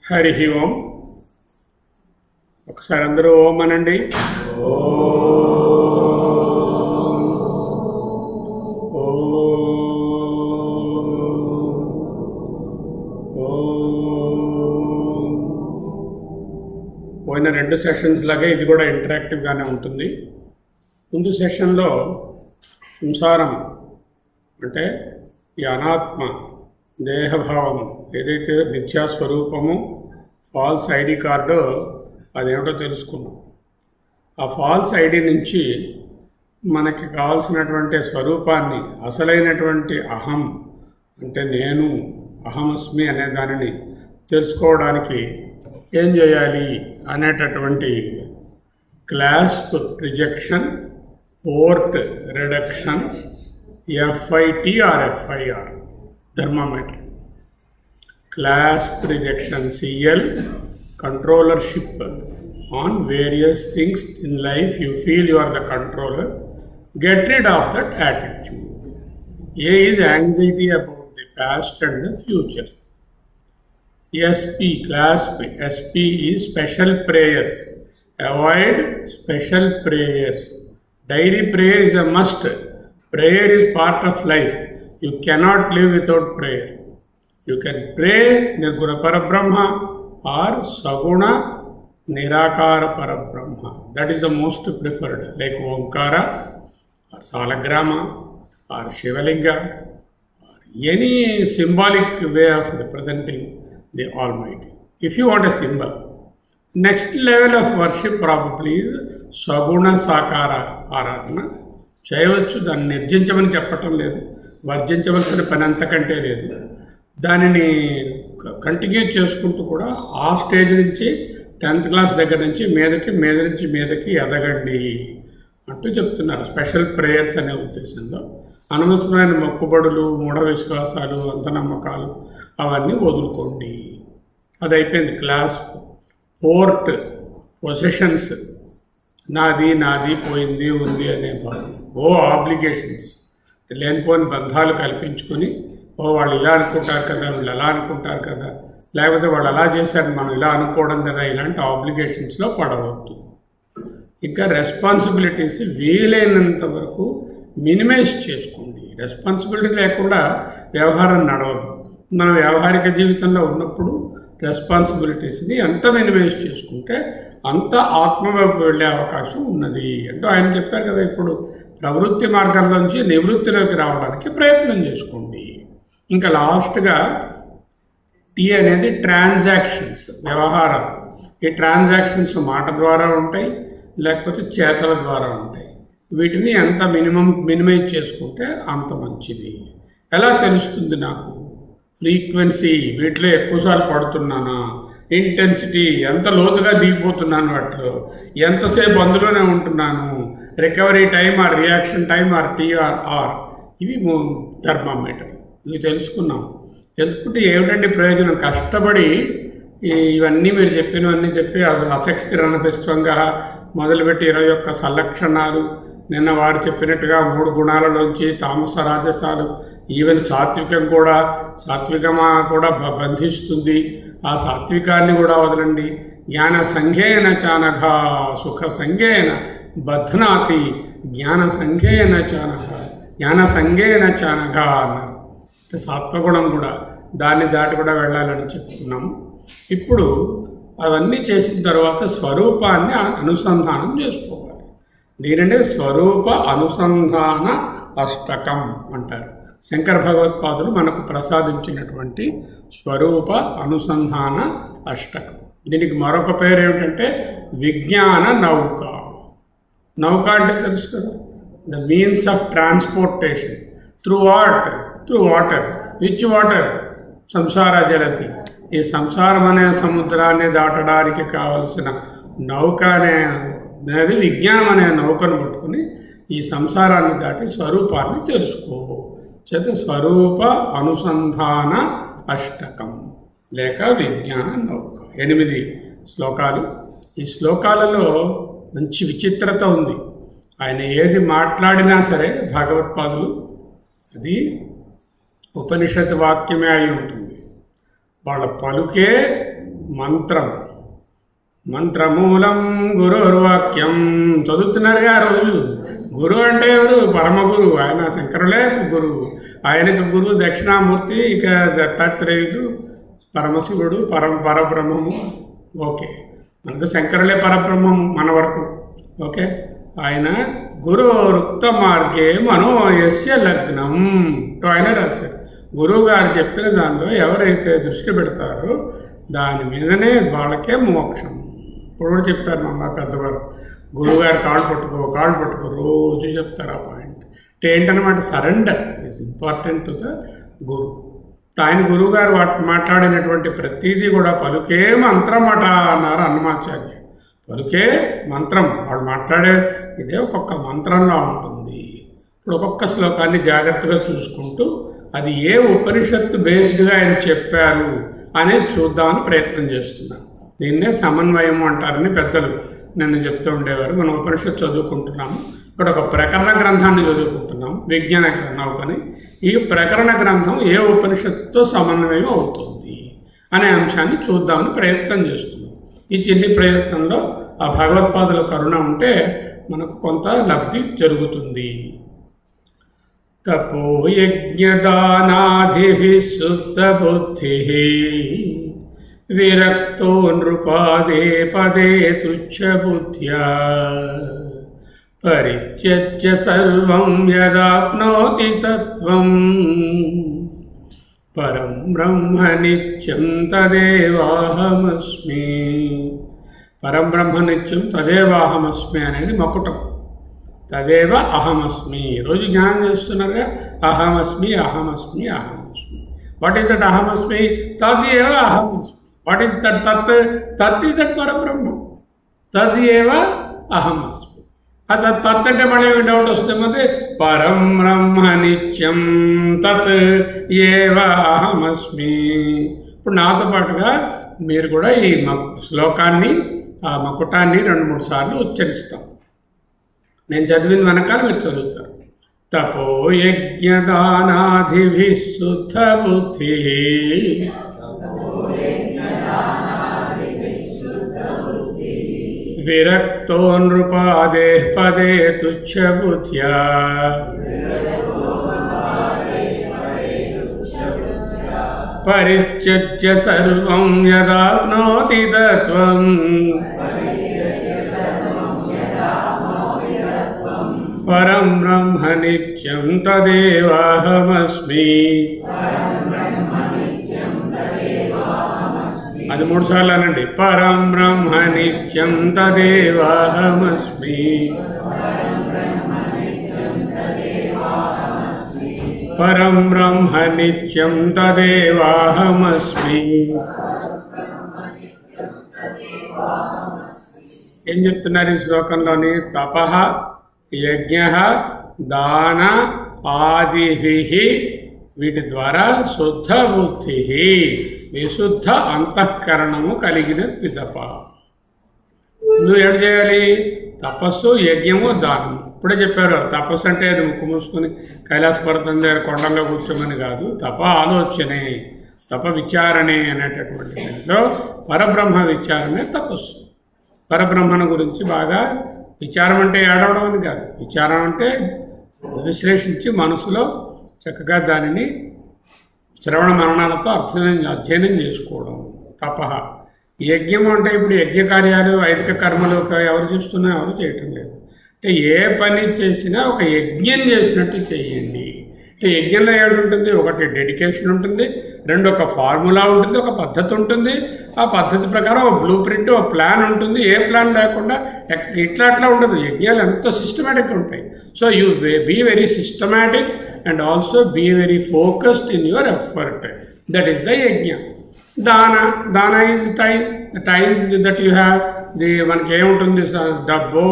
హరి ఓం. ఒకసారి అందరూ ఓం అనండి. పోయిన 2 సెషన్స్ లాగే ఇది కూడా ఇంటరాక్టివ్గానే ఉంటుంది. ముందు సెషన్లో సంసారం అంటే ఈ అనాత్మ దేహభావం ఏదైతే మిథ్యాస్వరూపము ఫాల్స్ ఐడి కార్డో అదేమిటో తెలుసుకున్నాం. ఆ ఫాల్స్ ఐడి నుంచి మనకి కావాల్సినటువంటి స్వరూపాన్ని, అసలైనటువంటి అహం అంటే నేను, అహమస్మి అనే దానిని తెలుసుకోవడానికి ఏం చేయాలి అనేటటువంటి clasp rejection, port reduction, FIT or FIR thermometer, clasp rejection CL, controllership on various things in life. You feel you are the controller. Get rid of that attitude. A is anxiety about the past and the future. SP, clasp SP is special prayers. Avoid special prayers. Daily prayer is a must. Prayer is part of life. You cannot live without prayer. You can pray Nirguna Parabrahma or Saguna Nirakara Parabrahma. That is the most preferred, like Omkara or Salagrama or Shivalinga or any symbolic way of representing the Almighty. If you want a symbol, next level of worship probably is Saguna Sakara Aradhana. చేయవచ్చు. దాన్ని నిర్జించమని చెప్పటం లేదు, వర్జించవలసిన పని అంతకంటే లేదు. దానిని continue చేసుకుంటూ కూడా ఆ స్టేజ్ నుంచి 10th క్లాస్ దగ్గర నుంచి మీద నుంచి మీదకి ఎదగండి అంటూ చెప్తున్నారు. స్పెషల్ ప్రేయర్స్ అనే ఉద్దేశంలో అనవసరమైన మొక్కుబడులు, మూఢ విశ్వాసాలు, అంతనమ్మకాలు అవన్నీ వదులుకోండి. అది అయిపోయింది క్లాస్. పోర్ట్ పొజిషన్స్, నాది పోయింది ఉంది అనే భావం. ఆబ్లిగేషన్స్, లేనిపోని బంధాలు కల్పించుకొని వాళ్ళు ఇలా అనుకుంటారు కదా, వీళ్ళు అలా అనుకుంటారు కదా, లేకపోతే వాళ్ళు అలా చేశారు మనం ఇలా అనుకోవడం కదా, ఇలాంటి ఆబ్లిగేషన్స్లో పడవద్దు. ఇంకా రెస్పాన్సిబిలిటీస్ వీలైనంత వరకు మినిమైజ్ చేసుకోండి. రెస్పాన్సిబిలిటీ లేకుండా వ్యవహారం నడవదు. మన వ్యవహారిక జీవితంలో ఉన్నప్పుడు రెస్పాన్సిబిలిటీస్ని ఎంత మినిమైజ్ చేసుకుంటే అంత ఆత్మవైపు వెళ్ళే అవకాశం ఉన్నది అంటూ ఆయన చెప్పారు కదా. ఇప్పుడు ప్రవృత్తి మార్గంలోంచి నివృత్తిలోకి రావడానికి ప్రయత్నం చేసుకోండి. ఇంకా లాస్ట్గా టీ అనేది ట్రాన్సాక్షన్స్, వ్యవహారాలు. ఈ ట్రాన్సాక్షన్స్ మాట ద్వారా ఉంటాయి, లేకపోతే చేతల ద్వారా ఉంటాయి. వీటిని ఎంత మినిమైజ్ చేసుకుంటే అంత మంచిది. ఎలా తెలుస్తుంది నాకు? ఫ్రీక్వెన్సీ, వీటిలో ఎక్కువసార్లు పడుతున్నానా, ఇంటెన్సిటీ, ఎంత లోతుగా దిగిపోతున్నాను, వాటిలో ఎంతసేపు అందులోనే ఉంటున్నాను, recovery time or reaction time or TR, ఇవి థర్మామీటర్. ఇవి తెలుసుకుంటే ఏమిటంటే ప్రయోజనం? కష్టపడి ఇవన్నీ మీరు చెప్పినవన్నీ చెప్పి అశక్తిరనపిస్వంగా మొదలుపెట్టి 21 సల్లక్షణాలు, నిన్న వారు చెప్పినట్టుగా 3 గుణాలలోంచి తామస రాజసాలు, ఈవెన్ సాత్వికం కూడా, సాత్వికమా కూడా బంధిస్తుంది. ఆ సాత్వికాన్ని కూడా వదలండి. జ్ఞాన సంఘేన చానఘ సుఖ సంఘేన బధ్నాతి, జ్ఞాన సంఘేన చానఘ అన్నారు. సాత్వగుణం కూడా, దాన్ని దాటి కూడా వెళ్ళాలని చెప్పుకున్నాము. ఇప్పుడు అవన్నీ చేసిన తర్వాత స్వరూపాన్ని అనుసంధానం చేసుకోవాలి. దీనినే స్వరూప అనుసంధాన అష్టకం అంటారు. శంకర భగవత్పాదులు మనకు ప్రసాదించినటువంటి స్వరూప అనుసంధాన అష్టకం. దీనికి మరొక పేరు ఏమిటంటే విజ్ఞాన నౌక. నౌక అంటే తెలుసు కదా, the means of transportation through water. Which water? సంసార జలధి. ఈ సంసారం అనే సముద్రాన్ని దాటడానికి కావలసిన నౌక అనేది విజ్ఞానం అనే నౌకను పట్టుకుని ఈ సంసారాన్ని దాటి స్వరూపాన్ని తెలుసుకో. చేత స్వరూప అనుసంధాన అష్టకం లేక విజ్ఞాన నౌక. 8 శ్లోకాలు. ఈ శ్లోకాలలో మంచి విచిత్రత ఉంది. ఆయన ఏది మాట్లాడినా సరే భాగవత్పాదులు అది ఉపనిషత్ వాక్యమే అయి ఉంటుంది. వాళ్ళ పలుకే మంత్రం. మంత్రమూలం గురుర్వాక్యం. చదువుతున్నారుగా రోజు. గురువు అంటే ఎవరు? పరమ గురువు. ఆయన శంకరులే గురువు. ఆయనకు గురువు దక్షిణామూర్తి, ఇక దత్తాత్రేయుడు, పరమశివుడు, పరబ్రహ్మము. ఓకే, మనకు శంకరులే పరబ్రహ్మము మన వరకు. ఓకే, ఆయన గురురుక్త మార్గే మనోయస్య లగ్నం ఆయన రాశారు. గురువు గారు చెప్పిన దానిలో ఎవరైతే దృష్టి పెడతారో దాని మీదనే వాళ్ళకే మోక్షం. ఇప్పుడు చెప్పారు మన పెద్దవారు, గురువుగారు కాళ్ళు పట్టుకో రోజు చెప్తారు ఆ పాయింట్. ఏంటన్నమాట, surrender is important to the guru. ఆయన గురువుగారు మాట్లాడినటువంటి ప్రతిదీ కూడా పలుకే మంత్రమట అన్నారు అన్నమాచార్య. పలుకే మంత్రం. వాడు మాట్లాడే ఇదే ఒక్కొక్క మంత్రంలో ఉంటుంది. ఇప్పుడు ఒక్కొక్క శ్లోకాన్ని జాగ్రత్తగా చూసుకుంటూ అది ఏ ఉపనిషత్తు బేస్డ్గా ఆయన చెప్పారు అనేది చూద్దామని ప్రయత్నం చేస్తున్నాను. దీన్నే సమన్వయం అంటారని పెద్దలు నిన్న చెప్తూ ఉండేవారు. మనం ఉపనిషత్తు చదువుకుంటున్నాము, ఇక్కడ ఒక ప్రకరణ గ్రంథాన్ని చదువుకుంటున్నాం, విజ్ఞాన నౌకని. ఈ ప్రకరణ గ్రంథం ఏ ఉపనిషత్తుతో సమన్వయం అవుతుంది అనే అంశాన్ని చూద్దామని ప్రయత్నం చేస్తున్నాం. ఈ చిన్ని ప్రయత్నంలో ఆ భగవత్పాదుల కరుణ ఉంటే మనకు కొంత లబ్ధి జరుగుతుంది. తపో యజ్ఞదానాధిభిః శుద్ధ బుద్ధిః విరక్తో నృపాదే పదే తుచ్చ బుద్ధ్యా పరిత్యజ్య సర్వం యదాప్నోతి తత్వం పరం బ్రహ్మ నిత్యం తదేవాహమస్మి. పరం బ్రహ్మ నిత్యం తదేవాహమస్మి అనేది మకుటం. తదేవ అహమస్మి. రోజు జ్ఞానం చేస్తున్నారుగా, అహమస్మి అహమస్మి అహమస్మి. వాట్ ఈస్ దట్ అహమస్మి? తదేవ అహమస్మి. వాట్ ఈస్ దట్ తత్? తత్ ఈస్ దట్ పరబ్రహ్మ. తదేవ అహమస్మి. తత్ అంటే మళ్ళీ డౌట్ వస్తుంది, పరం బ్రహ్మ నిత్యం తత్ ఏవ అహమస్మి. ఇప్పుడు నాతో పాటుగా మీరు కూడా ఈ శ్లోకాన్ని, ఆ మకుటాన్ని 2-3 సార్లు ఉచ్చరిస్తాం. నేను చదివిన వెనకాల మీరు చదువుతారు. తపో యజ్ఞదానాధిభిః శుద్ధ బుద్ధిః విరక్తో నృపాదే పదే తుచ్చ బుద్ధ్యా పరిత్యజ్య సర్వం యదాప్నోతి తత్వం పరం బ్రహ్మ నిత్యం తదేవాహమస్మి. అది 3 సార్లు అనండి. పరం బ్రహ్మ నిత్యం తదేవాహమస్మి. పరం బ్రహ్మ నిత్యం తదేవాహమస్మి. ఏం చెప్తున్నారు ఈ శ్లోకంలోని? తపః యజ్ఞ దాన ఆదిభిః వీటి ద్వారా శుద్ధ బుద్ధి విశుద్ధ అంతఃకరణము కలిగిన పిదప. నువ్వు ఏం చేయాలి? తపస్సు, యజ్ఞము, దానము. ఇప్పుడే చెప్పారు. తపస్సు అంటే అది ముక్కు మూసుకొని కైలాస పర్వతం దగ్గర కొండల్లో కూర్చోమని కాదు. తప ఆలోచనే, తప విచారణే అనేటటువంటి దాంట్లో పరబ్రహ్మ విచారణే తపస్సు. పరబ్రహ్మను గురించి బాగా విచారం అంటే ఏడవడం అని కాదు. విచారం అంటే విశ్లేషించి మనసులో చక్కగా దానిని శ్రవణ మరణాలతో అధ్యయనం చేసుకోవడం తపః. యజ్ఞం అంటే ఇప్పుడు యజ్ఞ కార్యాలు, వైదిక కర్మలు ఎవరు చేస్తున్నా ఎవరు చేయటం లేదు. అంటే ఏ పని చేసినా ఒక యజ్ఞం చేసినట్టు చేయండి. అంటే యజ్ఞంలో ఏముంటుంది? ఒకటి డెడికేషన్ ఉంటుంది, 2 ఒక ఫార్ములా ఉంటుంది, ఒక పద్ధతి ఉంటుంది. ఆ పద్ధతి ప్రకారం ఒక బ్లూ ప్రింట్, ఒక ప్లాన్ ఉంటుంది. ఏ ప్లాన్ లేకుండా అట్లా ఉండదు. యజ్ఞాలు ఎంత సిస్టమేటిక్గా ఉంటాయి. So you be very systematic and also be very focused in your effort. That is the yajna. Dana is time. The time that you have. మనకి ఏముంటుంది? డబ్బో,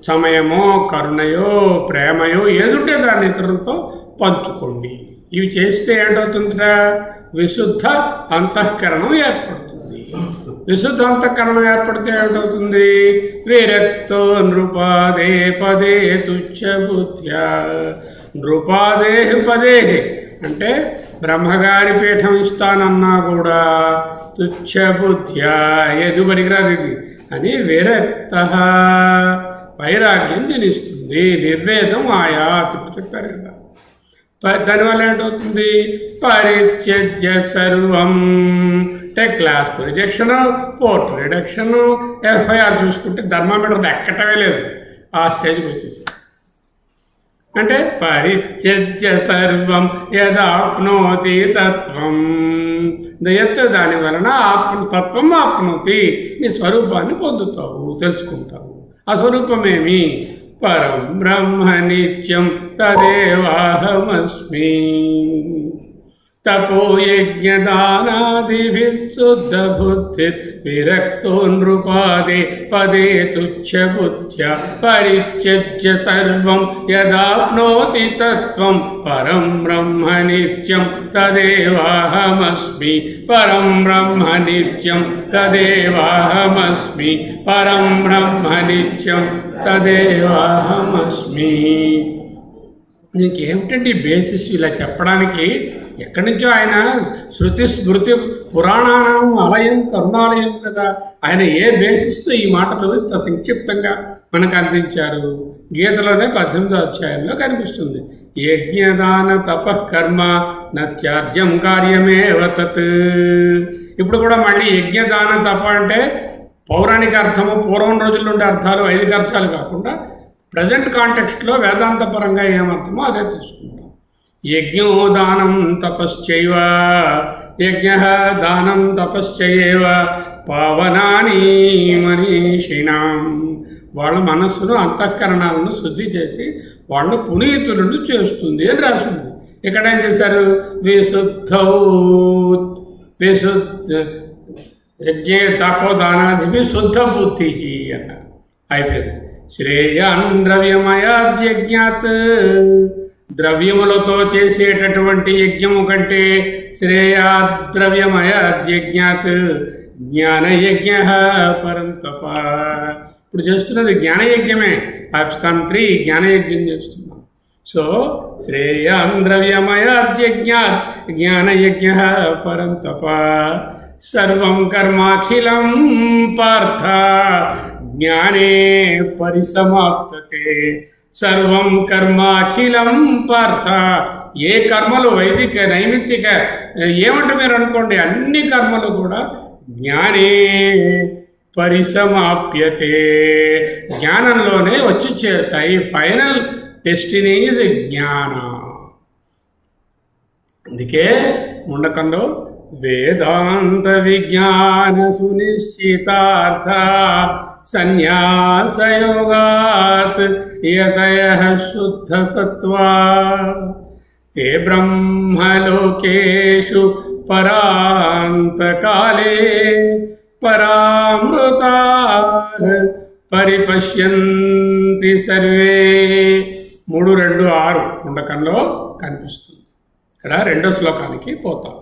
సమయమో, కరుణయో, ప్రేమయో ఏదుంటే దాన్ని ఇతరులతో పంచుకోండి. ఇవి చేస్తే ఏంటవుతుందిరా? విశుద్ధ అంతఃకరణం ఏర్పడుతుంది. విశుద్ధ అంతఃకరణం ఏర్పడితే ఏమిటవుతుంది? విరక్తో నృపాదే పదే తుచ్చ బుద్ధ్యా. నృపాదే పదే అంటే బ్రహ్మగారి పీఠం ఇస్తానన్నా కూడా తుచ్చబుద్ధ్యా ఏదు పనికిరాదు ఇది అని విరక్త వైరాగ్యం జనిస్తుంది. నిర్వేదం ఆయాత్ ఇప్పుడు చెప్పారు కదా. దానివల్ల ఏంటవుతుంది? పరిత్యజ్య సర్వం అంటే క్లాస్ రిజెక్షను, పోర్ట్ రిడక్షను, ఎఫ్ఐఆర్ చూసుకుంటే ధర్మామీటర్ ఎక్కటమే లేదు. ఆ స్టేజ్కి వచ్చేసి అంటే పరిత్యజ్య సర్వం యదాప్నోతి తత్వం దయత్ దాని వలన తత్వం ఆప్నోతి నీ స్వరూపాన్ని పొందుతావు, తెలుసుకుంటావు. ఆ స్వరూపమేమి? పరం బ్రహ్మ నిత్యం తదేవాహమస్మి. తపోయజ్ఞదానాదిభిః శుద్ధ బుద్ధిర్ విరక్తో నృపాదే పదే తుచ్చబుద్ధ్యా పరిత్యజ్య సర్వం యదాప్నోతి తత్వం పరం బ్రహ్మ నిత్యం తదేవాహమస్మి. పరం బ్రహ్మ నిత్యం తదేవాహమస్మి. పరం బ్రహ్మ నిత్యం తదేవాహమస్మి. నీకేమిటండి బేసిస్ ఇలా చెప్పడానికి? ఎక్కడి నుంచో ఆయన శృతి స్మృతి పురాణానం అలయం కరుణాలయం కదా. ఆయన ఏ బేసిస్తో ఈ మాటలు ఇంత సంక్షిప్తంగా మనకు అందించారు? గీతలోనే 18వ అధ్యాయంలో కనిపిస్తుంది. యజ్ఞదాన తపఃకర్మ నత్యాద్యం కార్యమేవ తత్. ఇప్పుడు కూడా మళ్ళీ యజ్ఞదాన తప అంటే పౌరాణిక అర్థము, పూర్వం రోజుల్లో ఉండే అర్థాలు, వైదిక అర్థాలు కాకుండా ప్రజెంట్ కాంటెక్స్ట్లో వేదాంత పరంగా ఏమర్థమో అదే తీసుకుంటాం. యజ్ఞో దానం తపశ్చైవ యజ్ఞ దానం తపశ్చైవ పావనాని మనీషిణాం. వాళ్ళ మనస్సును అంతఃకరణాలను శుద్ధి చేసి వాళ్ళ పునీతులను చేస్తుంది అని రాసింది. ఇక్కడ ఏం చేశారు? విశుద్ధ యజ్ఞ తపోదానాదివి శుద్ధ బుద్ధి అన్నారు. అయిపోయింది. శ్రేయాన్ ద్రవ్యమయాద్యజ్ఞాత్. ద్రవ్యములతో చేసేటటువంటి యజ్ఞము కంటే శ్రేయాద్రవ్యమయాద్యజ్ఞాత్ జ్ఞానయజ్ఞ పరంతప. ఇప్పుడు చేస్తున్నది జ్ఞానయజ్ఞమే. ఆప్స్కాన్ 3 జ్ఞానయజ్ఞం చేస్తున్నాం. సో శ్రేయాన్ ద్రవ్యమయాద్యజ్ఞాత్ జ్ఞానయజ్ఞ పరంతప. సర్వం కర్మాఖిలం పార్థ జ్ఞానే పరిసమాప్తతే. సర్వం కర్మాఖిలం పార్థ. ఏ కర్మలు వైదిక నైమిత్తిక ఏమంటే మీరు అనుకోండి, అన్ని కర్మలు కూడా జ్ఞానే పరిసమాప్యతే. జ్ఞానంలోనే వచ్చి చేరుతాయి. ఫైనల్ డెస్టినీ ఈజ్ జ్ఞాన. అందుకే ముండకంలో వేదాంత విజ్ఞాన సునిశ్చితార్థ సన్యాసయోగాత్ యతయః శుద్ధ సత్వా ఏ బ్రహ్మలోకేషు పరాంతకాలే పరామృతాః పరిపశ్యంతి సర్వే. 3:2-6 ముండకంలో కనిపిస్తుంది. ఇక్కడ 2వ శ్లోకానికి పోతాం.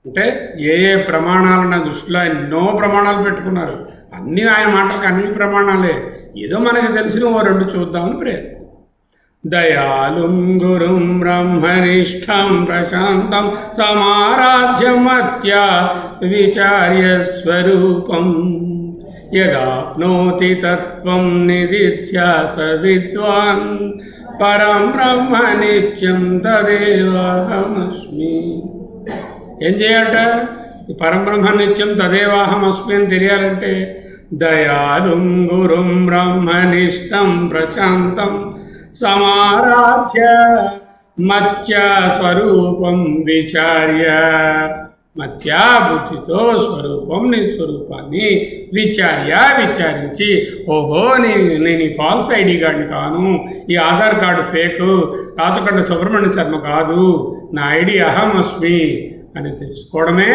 అంటే ఏ ప్రమాణాలు నా దృష్టిలో ఎన్నో ప్రమాణాలు పెట్టుకున్నారు. అన్నీ ఆయన మాటలకు అన్ని ప్రమాణాలే. ఏదో మనకు తెలిసిన 2 చూద్దామని ప్రయత్నం. దయాళుం గురుం బ్రహ్మనిష్టం ప్రశాంతం సమారాధ్యమత్య విచార్య స్వరూపం యదాప్నోతి తత్వం నిదిధ్యాస విద్వాన్ పరం బ్రహ్మ నిత్యం తదేవాహమస్మి. ఏం చేయాలట? పరబ్రహ్మ నిత్యం తదేవాహమస్మి అని తెలియాలంటే దయాళుం గురుం బ్రహ్మనిష్టం ప్రశాంతం సమారాధ్య మత్య స్వరూపం విచార్య. మత్యా బుద్ధితో స్వరూపం నీ స్వరూపాన్ని విచారించి, ఓహో నేను ఈ ఫాల్స్ ఐడి కార్డుని కాను, ఈ ఆధార్ కార్డు ఫేకు, రాతకొండ సుబ్రహ్మణ్య శర్మ కాదు, నా ఐడి అహమస్మి అని తెలుసుకోవడమే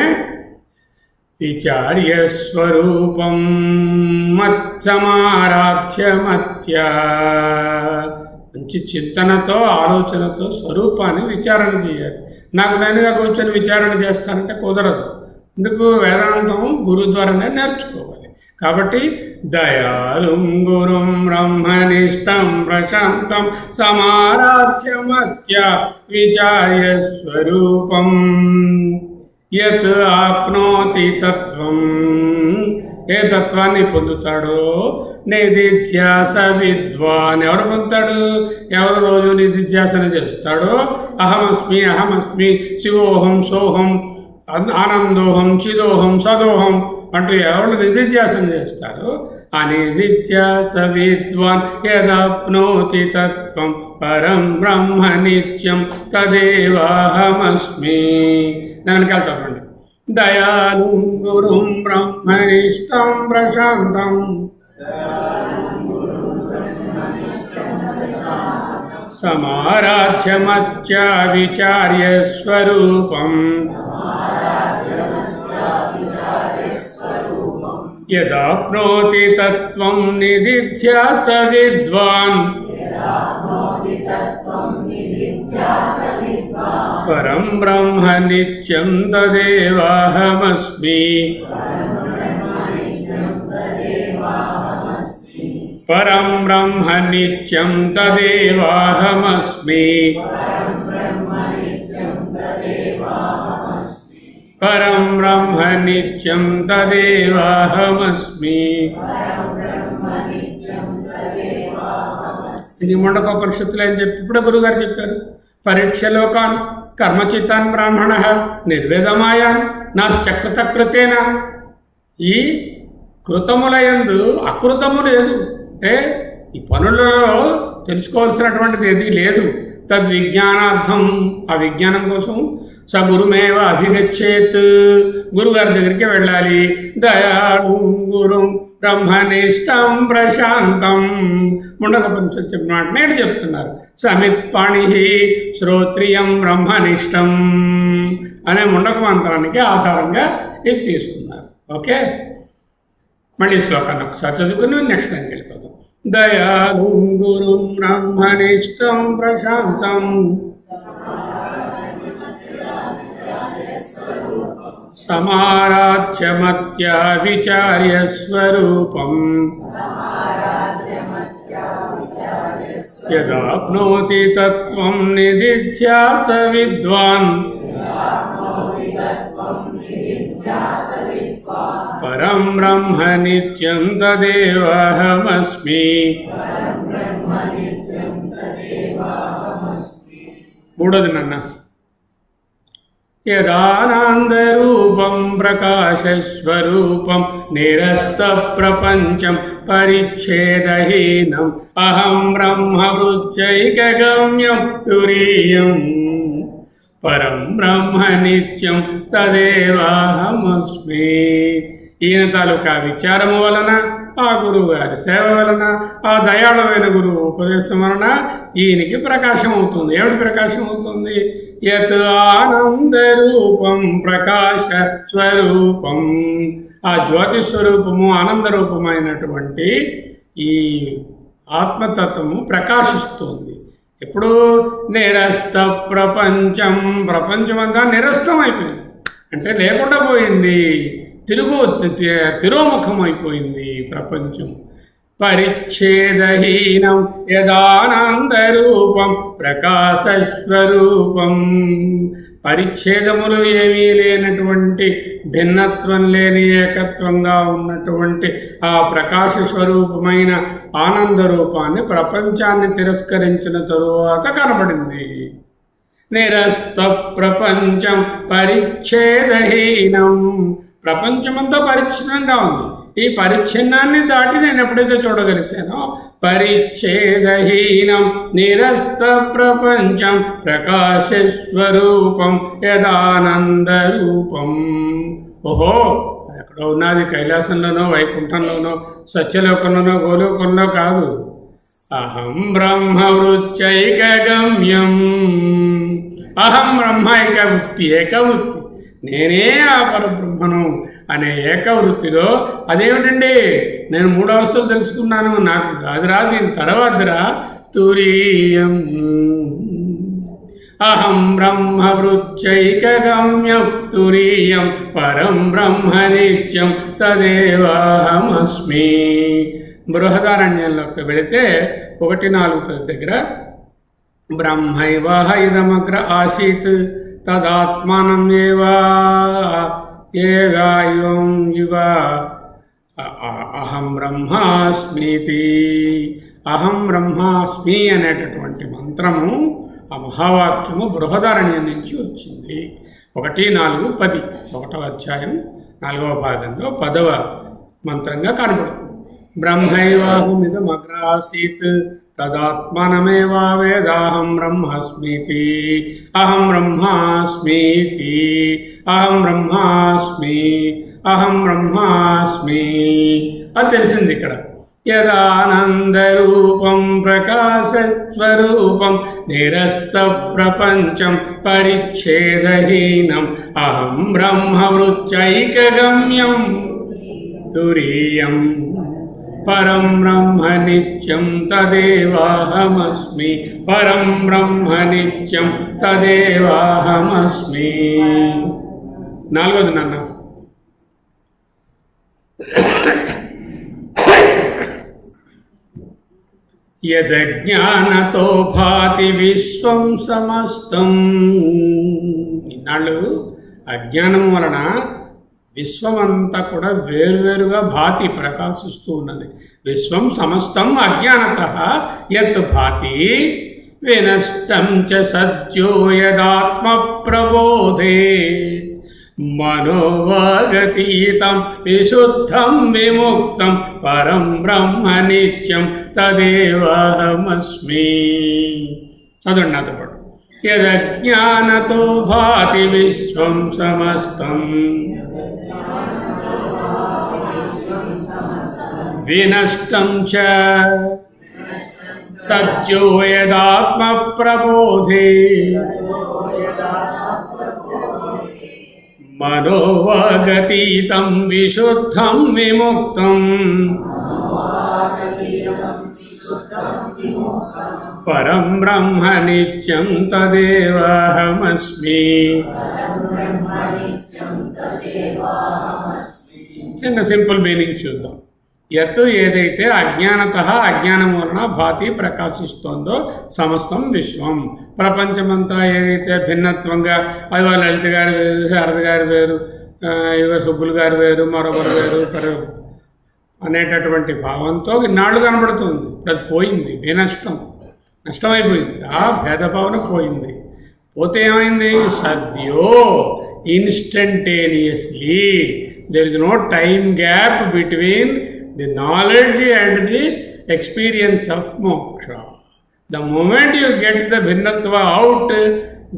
విచార్య స్వరూపం మత్సమారాధ్య మత్య. మంచి చింతనతో ఆలోచనతో స్వరూపాన్ని విచారణ చేయాలి. నాకు నేనుగా కూర్చొని విచారణ చేస్తానంటే కుదరదు. అందుకు వేదాంతం గురు ద్వారానే నేర్చుకోవాలి. కాబట్టి దయాళుం గురుం బ్రహ్మనిష్టం ప్రశాంతం సమారాధ్య మత్య విచార్య స్వరూపం యత్ ఆప్నోతి తత్వం, ఏ తత్వాన్ని పొందుతాడో నిధిధ్యాస విద్వాన్, ఎవరు పొందుతాడు? ఎవరు రోజు నిధిధ్యాసన చేస్తాడో అహమస్మి అహమస్మి శివోహం సోహం ఆనందోహం చిదోహం సదోహం అంటూ ఎవరు నిధిధ్యాసన చేస్తారో ఆ నిధిధ్యాస విద్వాన్ యదాప్నోతి తత్వం పరం బ్రహ్మ నిత్యం తదేవాహమస్మి. దానికి వెళ్తామండి. దయాళుం గురుం బ్రహ్మనిష్టం ప్రశాంతం సమారాధ్యమత్య విచార్య స్వరూపం యదాప్నోతి తత్వం నిధిధ్యాస విద్వాన్ పరం బ్రహ్మ నిత్యం తదేవాహమస్మి. పరం బ్రహ్మ నిత్యం తదేవాహమస్మి. పరం బ్రహ్మ నిత్యం తదేవాహమస్మి. ఇది ముండకోపనిషత్తులు అని చెప్పి ఇప్పుడు గురుగారు చెప్పారు. పరీక్షలోకాన్ కర్మచితాన్ బ్రాహ్మణ నిర్వేదమాయాన్ నాశ్చకృతకృతేన. ఈ కృతములయందు అకృతము లేదు, అంటే ఈ పనులలో తెలుసుకోవాల్సినటువంటిది ఏది లేదు. తద్విజ్ఞానార్థం, ఆ విజ్ఞానం కోసం స గురుమేవ అభిగచ్చేత్, గురుగారి దగ్గరికి వెళ్ళాలి. దయాళు గురుం బ్రహ్మనిష్టం ప్రశాంతం, ముండకోపనిషత్తు చెప్పిన మాట నేడు చెప్తున్నారు. సమిత్పాణి శ్రోత్రియం బ్రహ్మనిష్టం అనే ముండక మంత్రానికి ఆధారంగా ఇది తీసుకున్నారు. ఓకే, మళ్ళీ శ్లోకాన్ని ఒకసారి చదువుకుని నెక్స్ట్ దానికి వెళ్ళిపోతాం. దయాళు గురుం బ్రహ్మనిష్టం ప్రశాంతం సమారాధ్యమత్య విచార్య స్వరూపం యదాప్నోతి తత్వం నిధిధ్యాస విద్వాన్ పరం బ్రహ్మ నిత్యం తదేవాహమస్మి. మూడోది నాన్న. యదానందరూపం ప్రకాశస్వరూపం నిరస్త ప్రపంచం పరిచ్ఛేదహీనం అహం బ్రహ్మవృత్యైకగమ్యం తురీయం పరం బ్రహ్మ నిత్యం తదేవాహమస్మి. ఈయన తాలూకా విచారము వలన, ఆ గురువు గారి సేవ వలన, ఆ దయాళువైన గురువు ఉపదేశం వలన ఈయనకి ప్రకాశం అవుతుంది. ఏమిటి ప్రకాశం అవుతుంది? యత్ ఆనందరూపం ప్రకాశ స్వరూపం, ఆ జ్యోతి స్వరూపము ఆనంద రూపమైనటువంటి ఈ ఆత్మతత్వము ప్రకాశిస్తుంది. ఎప్పుడు? నిరస్త ప్రపంచం, ప్రపంచమంతా నిరస్తం అయిపోయింది, అంటే లేకుండా పోయింది, తిరోముఖం అయిపోయింది ప్రపంచం. పరిచ్ఛేదహీనం యదానందరూపం ప్రకాశస్వరూపం, పరిచ్ఛేదములు ఏమీ లేనటువంటి, భిన్నత్వం లేని ఏకత్వంగా ఉన్నటువంటి ఆ ప్రకాశ స్వరూపమైన ఆనంద రూపాన్ని ప్రపంచాన్ని తిరస్కరించిన తరువాత కనబడింది. నిరస్త ప్రపంచం పరిచ్ఛేదహీనం, ప్రపంచమంతా పరిచ్ఛిన్నంగా ఉంది. ఈ పరిచ్ఛిన్నాన్ని దాటి నేను ఎప్పుడైతే చూడగలిసానో పరిచ్ఛేదహీనం నిరస్త ప్రపంచం ప్రకాశస్వరూపం యదానందరూపం. ఓహో, ఎక్కడో ఉన్నది కైలాసంలోనో వైకుంఠంలోనో సత్యలోకంలోనో గోలోకంలో కాదు. అహం బ్రహ్మవృత్యైకగమ్యం, అహం బ్రహ్మ ఏకవృత్తి, ఏకవృత్తి నేనే ఆ పరబ్రహ్మను అనే ఏకవృత్తిలో. అదేమిటండి, నేను మూడు అవస్థలు తెలుసుకున్నాను, నాకు కాదురా, దీని తర్వాతరా తురీయం అహం బ్రహ్మవృత్యైకగమ్యం తురీయం పరం బ్రహ్మ నిత్యం తదేవాహమస్మి. బృహదారణ్యంలోకి వెళితే 1:4 దగ్గర బ్రహ్మైవాహ ఇదమగ్ర ఆసీత్ తదాత్మానం ఏవాయం యువ అహం బ్రహ్మాస్మితి. అహం బ్రహ్మాస్మి అనేటటువంటి మంత్రము, ఆ మహావాక్యము బృహదారణ్యం నుంచి వచ్చింది. 1, 4, 10 1వ అధ్యాయం 4వ భాగంలో 10వ మంత్రంగా కనబడుతుంది. బ్రహ్మైవాహమిదమగ్రాసీత్ తదాత్మనమేవా వేదాహం బ్రహ్మాస్మితి. అహం బ్రహ్మాస్మితి, అహం బ్రహ్మాస్మి, అహం బ్రహ్మాస్మి అది తెలిసింది ఇక్కడ. యదానందరూపం ప్రకాశస్వరూపం నిరస్త ప్రపంచం పరిచ్ఛేదహీనం అహం బ్రహ్మవృత్యైకగమ్యం తురీయం పరం బ్రహ్మ నిత్యం తదేవాహమస్మి. పరం బ్రహ్మ నిత్యం తదేవాహమస్మి. 4వది నాన్న. యదజ్ఞానతో భాతి విశ్వం సమస్తం. ఇన్నాళ్ళు అజ్ఞానం వలన విశ్వమంతా కూడా వేరువేరుగా భాతి ప్రకాశిస్తూ ఉన్నది. విశ్వం సమస్తం అజ్ఞానతః యత్ భాతి వినష్టం చ సద్యో యదాత్మ ప్రబోధే మనోవాగతీతం విశుద్ధం విముక్తం పరం బ్రహ్మ నిత్యం తదేవాహమస్మి. చదవండి నాతో పాటు. యదజ్ఞానతో భాతి విశ్వం సమస్తం వినష్టం చ సద్యో యదాత్మ ప్రబోధే మనోవాగతీతం విశుద్ధం విముక్తం పరం బ్రహ్మ నిత్యం తదేవాహమస్మి. చిన్న సింపుల్ మీనింగ్ చూద్దాం. యత్ ఏదైతే అజ్ఞానతః అజ్ఞానం వలన భాతి ప్రకాశిస్తోందో సమస్తం విశ్వం ప్రపంచమంతా ఏదైతే భిన్నత్వంగా అదిగో లలిత గారు వేరు, శారద గారు వేరు, ఇవ సుబ్బులు గారు వేరు, మరొకరు వేరు అనేటటువంటి భావంతో ఇన్నాళ్ళు కనబడుతుంది. అది పోయింది, వినష్టం, నష్టమైపోయింది. ఆ భేదభావన పోయింది. పోతే ఏమైంది? సద్యో instantaneously there is no time gap between the knowledge and the experience of moksha. The moment you get the bhinnatva out,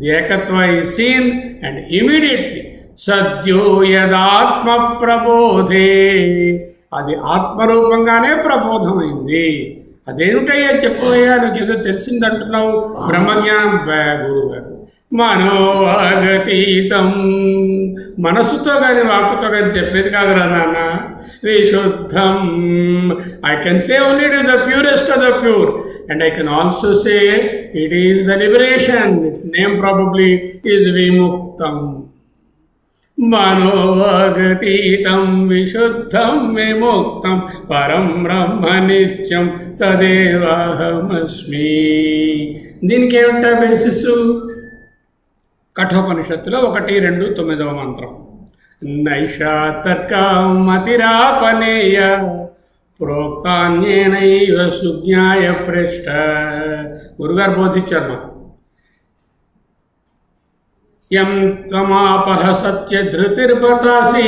the ekatva is seen and immediately sadyo yadatma prabodhe అది ఆత్మరూపంగానే ప్రబోధమైంది. అదేమిటయ్యా చెప్పబోయా, నీకేదో తెలిసిందంటున్నావు. బ్రహ్మజ్ఞానం గురువు గారు. మనోవాగతీతం మనసుతో కానీ వాక్కుతో కానీ చెప్పేది కాదురా నాన్న. విశుద్ధం I can say only it is the purest of the pure and I can also say it is the liberation. Its name probably is విముక్తం. మనోవాగతీతం విశుద్ధం విముక్తం పరం బ్రహ్మ నిత్యం తదేవాహమస్మి. దీనికి ఏమిటా బేసిస్? కఠోపనిషత్తులో 1, 2, 9వ మంత్రం. నైషా తర్కమతిరాపనేయ ప్రోక్తాన్యేనైవ సుజ్ఞాయ పృష్ట. గురుగారు బోధించారు మాకు. యం త్వమాపహ సత్యధృతిర్పతాసి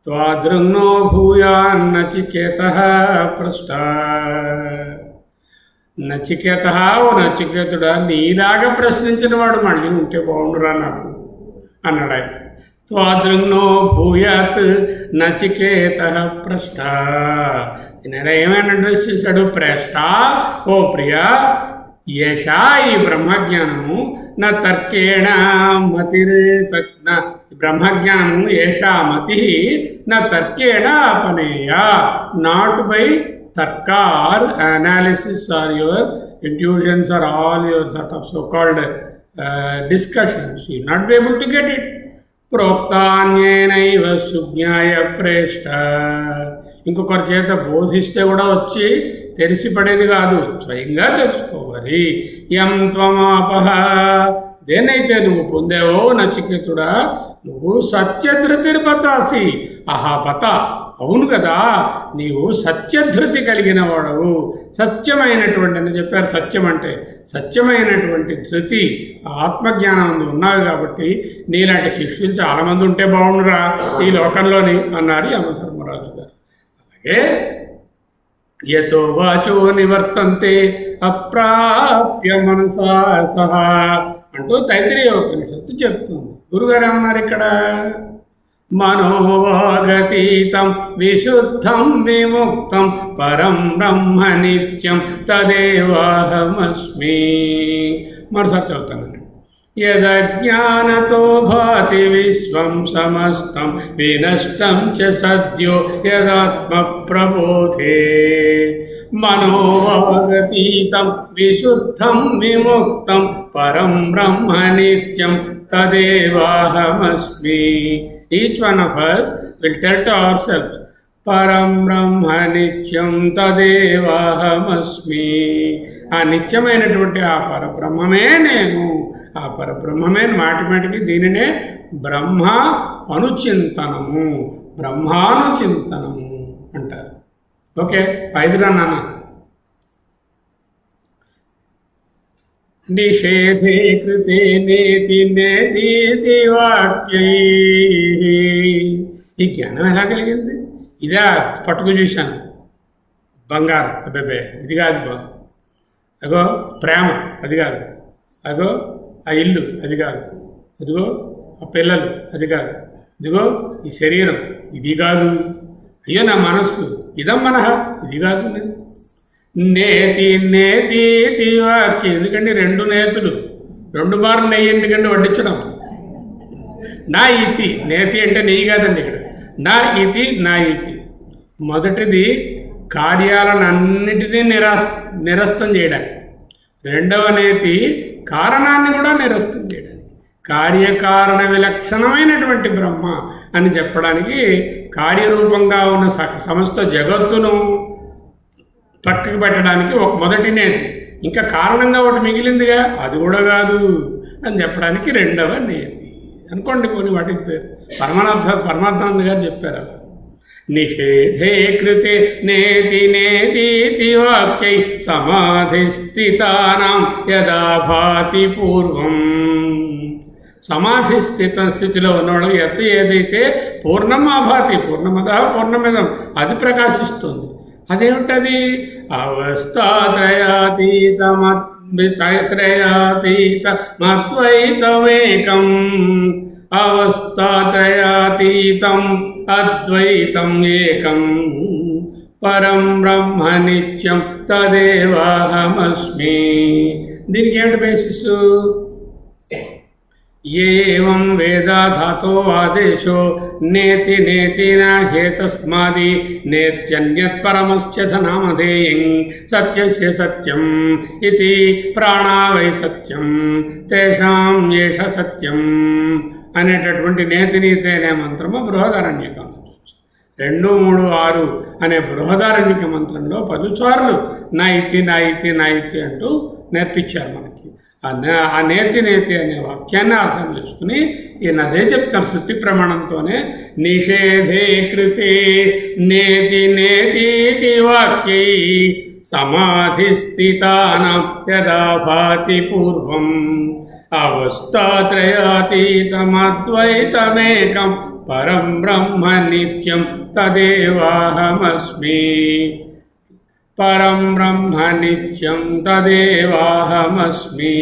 త్వాదృంగో భూయాన్నచికేతః పృష్ట. నచికేత ఓ నచికేతుడా, నీలాగా ప్రశ్నించిన వాడు మళ్ళీ ఉంటే బాగుండురా నాకు అన్నాడు ఆయన. త్వాదృంగో భూయాత్ నచికేతః పృష్ట. నేను ఏమైనా అడ్వైస్ చేశాడు? ప్రేష్ట, ఓ ప్రియా, యశా ఈ బ్రహ్మజ్ఞానము నా తర్కేణ మతిర్ బ్రహ్మజ్ఞానము ఏషా మతి నా తర్కేణ అపనేయ. Not by tarka or analysis or your intuitions or all your sort of so-called discussions. You will not be able to get it. ప్రోక్తాన్యేనైవ సుజ్ఞాయ ప్రేష్ట. ఇంకొకరి చేత బోధిస్తే కూడా వచ్చి తెలిసి పడేది కాదు, స్వయంగా తెలుసుకోవాలి. యం త్వమాపహ దేనైతే నువ్వు పొందావో నచికేతుడా, నువ్వు సత్యధృతిని బతాసి. ఆహా బత, అవును కదా, నీవు సత్యధృతి కలిగిన వాడవు, సత్యమైనటువంటి అని చెప్పారు. సత్యం అంటే సత్యమైనటువంటి ధృతి, ఆత్మజ్ఞానం ఉన్నావు కాబట్టి నీలాంటి శిష్యులు చాలామంది ఉంటే బాగుండురా ఈ లోకంలోని అన్నారు యమధర్మరాజు గారు. అలాగే యతో వాచో నివర్తంతే అప్రాప్య మనసా సహా అంటూ తైత్తిరీయ ఉపనిషత్తు చెప్తుంది. గురుగారు ఏమన్నారు ఇక్కడ? మనోవాగతీతం విశుద్ధం విముక్తం పరం బ్రహ్మ నిత్యం తదేవాహమస్మి. మరోసారి చదువుతాను. యదజ్ఞానతో భాతి విశ్వం సమస్తం వినష్టం చ సద్యో యదాత్మ ప్రబోధే. మనోవాగతీతం విశుద్ధం విముక్తం పరం బ్రహ్మ నిత్యం తదేవాహమస్మి. Each one of us will tell to ourselves, పరం బ్రహ్మ నిత్యం తదేవాహమస్మి. ఆ నిత్యమైనటువంటి ఆ పరబ్రహ్మమే నేను, ఆ పరబ్రహ్మమే మాటిమాటికి దీనినే బ్రహ్మ అనుచింతనము, బ్రహ్మానుచింతనము అంటారు. ఓకే, 5 నాన్న. నిషేధే కృతే నేతి నేతీతి వాక్యై. ఈ జ్ఞానం ఎలా కలిగింది? ఇదే పట్టుకు చూశాను. బంగారం అబ్బాబే ఇది కాదు బా, అగో ప్రేమ అది కాదు, అగో ఆ ఇల్లు అది కాదు, అదిగో ఆ పిల్లలు అది కాదు, ఇదిగో ఈ శరీరం ఇది కాదు, అయ్యో నా మనస్సు ఇదం మనహ ఇది కాదు. నేతి నేతీతి వాక్యం. ఎందుకంటే 2 నేతులు, 2 మార్లు నెయ్యి ఎందుకంటే వడ్డించడం. నా ఇతి, నేతి అంటే నెయ్యి కాదండి ఇక్కడ, నా ఇతి నా ఇతి. మొదటిది కార్యాలన్నిటినీ నిరస్తం చేయడానికి, రెండవ నేతి కారణాన్ని కూడా నిరస్తం చేయడానికి, కార్యకారణ విలక్షణమైనటువంటి బ్రహ్మ అని చెప్పడానికి కార్యరూపంగా ఉన్న సమస్త జగత్తును పక్కకు పెట్టడానికి ఒక మొదటి నేతి, ఇంకా కారణంగా ఒకటి మిగిలిందిగా అది కూడా కాదు అని చెప్పడానికి రెండవ నేతి అనుకోండి. కొన్ని వాటికి పరమార్థానంద గారు చెప్పారు అలా. నిషేధే కృతే నేతి నేతీతి వాక్యై సమాధి స్థితానాం యదా భాతి పూర్వం. సమాధి స్థితిలో ఉన్నవాడు ఏదైతే పూర్ణమాభాతి, పూర్ణమద పూర్ణమిదం అది ప్రకాశిస్తుంది. అదేమిటది? అవస్థాత్రయాతీతమద్వైతమేకం, అవస్థాత్రయాతీతం అద్వైతం ఏకం పరం బ్రహ్మ నిత్యం తదేవాహమస్మి. దీనికి ఏమిటి బేసిస్? ఏవం వేద ధాతో ఆదేశో నేతి నేతిన హేతస్మాది నేత్యన్యత్ పరమస్య నామధేయం సత్యస్య సత్యం ఇతి ప్రాణా వై సత్యం తేషాం ఏష సత్యం అనేటటువంటి నేతి నీతి అనే మంత్రము బృహదారణ్యకం 2, 3, 6 అనే బృహదారణ్యక మంత్రంలో 10 సార్లు నైతి నైతి నైతి అంటూ నేర్పించారు మనకి. ఆ నేతి నేతి అనే వాక్యాన్ని అర్థం చేసుకుని ఈయన అదే చెప్తారు శృతి ప్రమాణంతోనే. నిషేధే కృతే నేతి నేతీతి వాక్యై సమాధి స్థితానాం యదా భాతి పూర్వం అవస్థాత్రయాతీతమద్వైతమేకం పరం బ్రహ్మ నిత్యం తదేవాహమస్మి. పరం బ్రహ్మ నిత్యం తదేవాహమస్మి.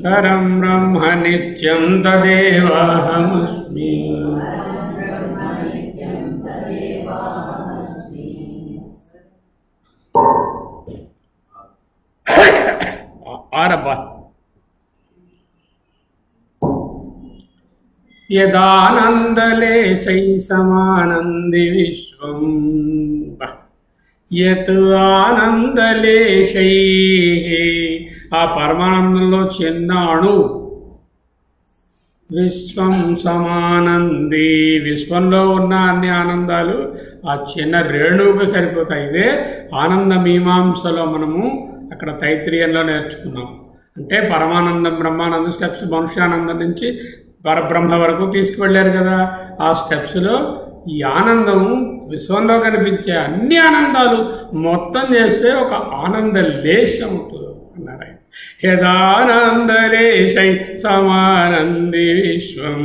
పరం బ్రహ్మ నిత్యం తదేవాహమస్మి. ఆరబ్బా. యదానందలేశై సమానంది విశ్వం యత్ ఆనందలేశై. ఆ పరమానందంలో చిన్న అణు విశ్వం సమానంది. విశ్వంలో ఉన్న అన్ని ఆనందాలు ఆ చిన్న రేణువుకు సరిపోతాయి. ఇదే ఆనంద మీమాంసలో మనము అక్కడ తైత్రీయంలో నేర్చుకున్నాం. అంటే పరమానందం, బ్రహ్మానందం స్టెప్స్, మనుష్యానందం నుంచి పరబ్రహ్మ వరకు తీసుకువెళ్ళారు కదా. ఆ స్టెప్స్లో ఈ ఆనందం విశ్వంలో కనిపించే అన్ని ఆనందాలు మొత్తం చేస్తే ఒక ఆనంద లేశం ఉంటుంది అన్నాడు ఆయన. యదానందలేశై సమానంది విశ్వం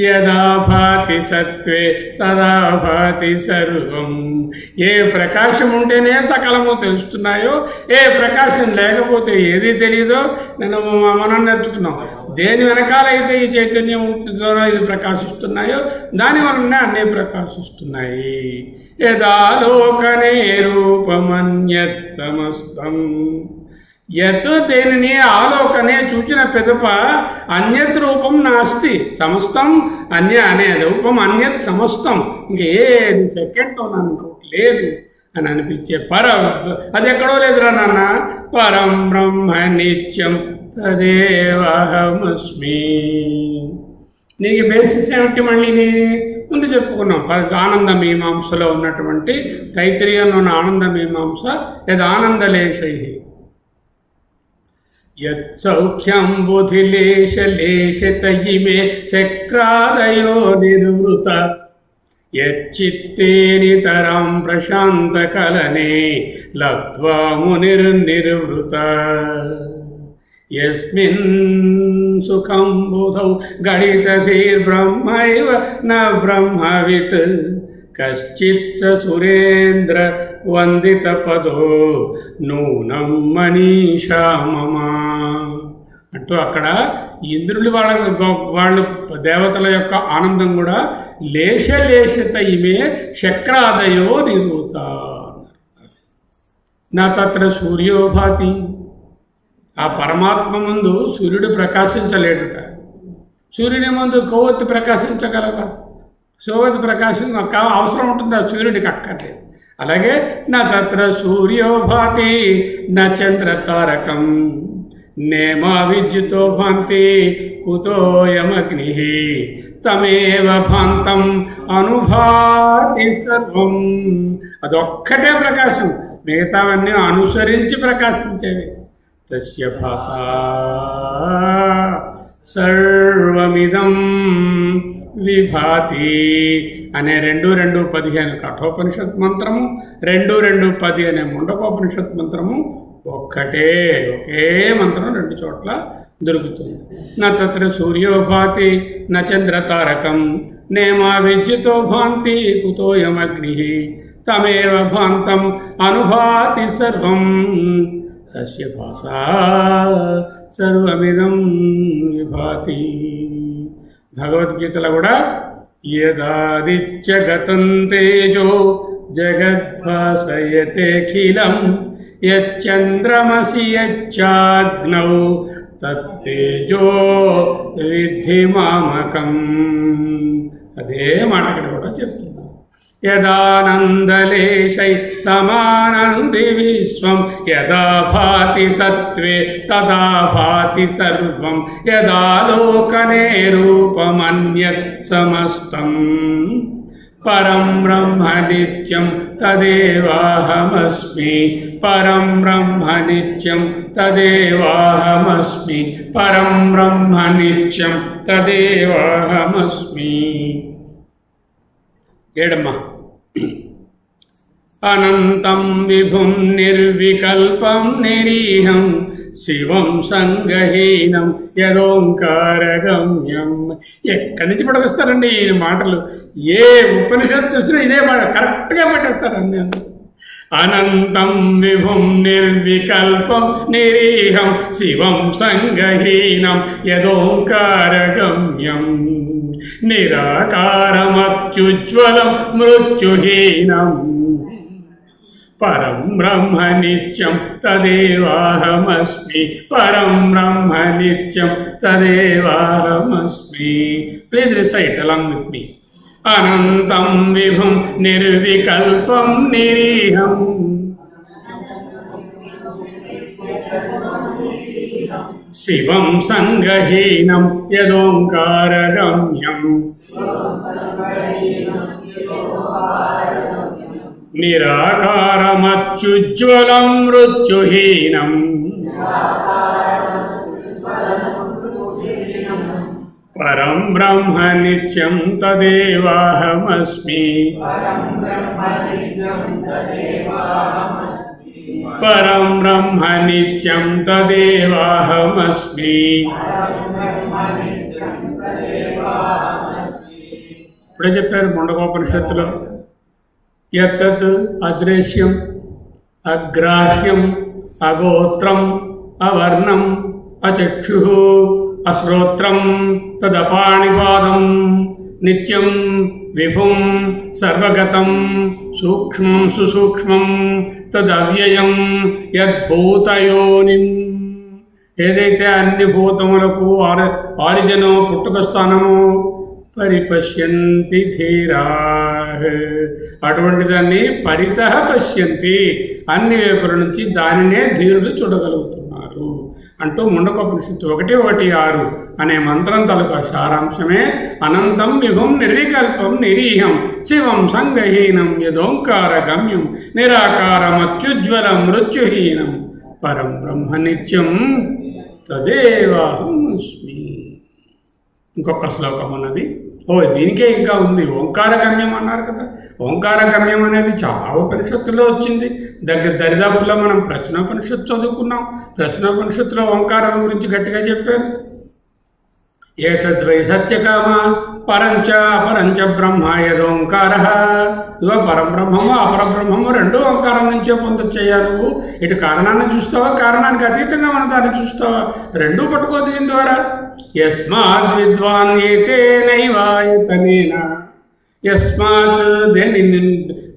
యదా భాతి సత్వే తదా భాతి సర్వం. ఏ ప్రకాశం ఉంటేనే సకలము తెలుస్తున్నాయో, ఏ ప్రకాశం లేకపోతే ఏది తెలియదో మనం నేర్చుకున్నాం. దేని వెనకాలైతే ఈ చైతన్యం ఉంటుందో ఇది ప్రకాశిస్తున్నాయో దాని వలనే అన్నీ ప్రకాశిస్తున్నాయి. యదాలోకనే రూపమన్యత్ సమస్తం. యత్ దేనిని ఆలోకనే చూచిన పిదప అన్యత్ రూపం నాస్తి సమస్తం అన్య అనే రూపం అన్యత్ సమస్తం ఇంక ఏది సెకండ్ ఇంకోటి లేదు అని అనిపించే అది ఎక్కడో లేదురా నాన్న. పరం బ్రహ్మ నిత్యం తదేవహమస్మి. దీనికి బేసిస్ ఏమిటి? మళ్ళీ ముందు చెప్పుకున్నాం. ఆనంద మీమాంసలో ఉన్నటువంటి తైత్రీయంలో ఉన్న ఆనంద మీమాంస యద్ ఆనందలేశై యత్ సౌఖ్యం బుధిలేశలేశతయిమే శక్రాదయో నిర్వృత యచ్చిత్తే నితరం ప్రశాంతకలనే లబ్ధ్వా మునిర్నిర్వృత. యస్మిన్ సుఖం బుధౌ గణితధీర్బ్రహ్మైవ న బ్రహ్మవిత్ కశ్చిత్ స సురేంద్ర వందిత పదో నూనం మనీషా మమ అంటూ అక్కడ ఇంద్రుడి వాళ్ళు దేవతల యొక్క ఆనందం కూడా లేశలేశత ఇమే శక్రాదయో నిర్వృత. నా తత్ర సూర్యోభాతి. ఆ పరమాత్మ ముందు సూర్యుడు ప్రకాశించలేడుట. సూర్యుని ముందు కొవ్వొత్తి ప్రకాశించగలవా? సోవతి ప్రకాశం అవసరం ఉంటుంది, ఆ సూర్యుడికి అక్కర్లేదు. అలాగే నా తత్ర సూర్యోభాతి నా చంద్ర తారకం నేమా విద్యుతో భాంతి కుతోయమగ్ని తమేవ భాంతం అనుభాతి సర్వం. అదొక్కటే ప్రకాశం, మిగతావన్నీ అనుసరించి ప్రకాశించేవి. తస్య భాసా సర్వమిదం విభాతి అనే 2:2:15 కఠోపనిషత్ మంత్రము, 2:2:10 అనే ముండకోపనిషత్ మంత్రము ఒకే మంత్రం 2 చోట్ల దొరుకుతుంది. నా తత్ర సూర్యోభాతి న చంద్రతారకం నేమా విద్యుతో భాంతి కుతోయమగ్ని తమేవ భాంతం అనుభాతి సర్వం. తస్య భాసా సర్వమిదం విభాతి. భగవద్గీతలో కూడా యదాదిత్యగతం తేజో జగద్భాసయతేఖిలం యచ్చంద్రమసి యచ్చాగ్నౌ తత్తేజో విద్ధి మామకం. అదే మాట ఇక్కడ కూడా చెప్తున్నారు. యదానందలేశై సమానంది విశ్వం యదా భాతి సత్వే తదా భాతి సర్వం యదాలోకనే రూపమన్యత్ సమస్తం పరం బ్రహ్మ నిత్యం తదేవాహమస్మి. పరం బ్రహ్మ నిత్యం తదేవాహమస్మి. పరం బ్రహ్మ నిత్యం తదేవాహమస్మి. ఏడమ్మా. అనంతం విభుం నిర్వికల్పం నిరీహం శివం సంగహీనం యదోంకారగమ్యం. ఎక్కడి నుంచి పడవేస్తారండి ఈ మాటలు? ఏ ఉపనిషత్తు చూసినా ఇదే మాట కరెక్ట్గా పట్టేస్తారండి. అనంతం విభుం నిర్వికల్పం నిరీహం శివం సంగహీనం యదోంకారగమ్యం నిరాకారమత్యుజ్వలం మృత్యుహీనం పరం బ్రహ్మ నిత్యం తదేవాహమస్మి. పరం బ్రహ్మ నిత్యం తదేవాహమస్మి. Please recite along with me. అనంతం విభుం నిర్వికల్పం నిరీహం శివం సంగహీనం యదోంకారగమ్యం నిరాకారమచ్యుజ్వలం మృత్యుహీనం పరం బ్రహ్మ నిత్యం తదేవాహమస్మి పరం బ్రహ్మ నిత్యం తదేవాహమస్మి. ఇప్పుడే చెప్పారు ముండకోపనిషత్తులో, యత్తత్ అదృశ్యం అగ్రాహ్యం అగోత్రం అవర్ణం అచక్షు అశ్రోత్రం తదపాణిపాదం నిత్యం విభుం సర్వగతం సూక్ష్మం సుసూక్ష్మం తదవ్యయం యద్భూతయోనిం. ఏదైతే అన్ని భూతములకు ఆరిజనో పుట్టుక స్థానము పరిపశ్యంతి ధీరాః, అటువంటి దాన్ని పరితః పశ్యంతి, అన్ని వైపుల నుంచి దానినే ధీరులు చూడగలుగుతున్నారు అంటూ ముండకోపనిషత్తు 1:1-6 అనే మంత్రం తాలూకా సారాంశమే అనంతం విభుం నిర్వికల్పం నిరీహం శివం సంగహీనం యదోంకార గమ్యం నిరాకారమత్యుజ్వలం మృత్యుహీనం పరం బ్రహ్మ నిత్యం తదేవాహమస్మి. ఇంకొక శ్లోకం అన్నది, దీనికే ఇంకా ఉంది. ఓంకారగమ్యం అన్నారు కదా, ఓంకారగమ్యం అనేది చాలా ఉపనిషత్తులో వచ్చింది. దరిదాపుల్లో మనం ప్రశ్నోపనిషత్తు చదువుకున్నాం. ప్రశ్నోపనిషత్తులో ఓంకారం గురించి గట్టిగా చెప్పారు. ఏతద్వై సత్యకామ పరంచ అపరంచ బ్రహ్మ యదోంకారః. ఇదిగో పరబ్రహ్మము అపరబ్రహ్మము రెండు ఓంకారం నుంచే పొందొచ్చయ్యా. నువ్వు ఇటు కారణాన్ని చూస్తావా, కారణానికి అతీతంగా మన దాన్ని చూస్తావా, రెండూ పట్టుకో దీని ద్వారా. యస్మాత్ విద్వాన్ ఏతేనైవాయతనేన, యస్మాత్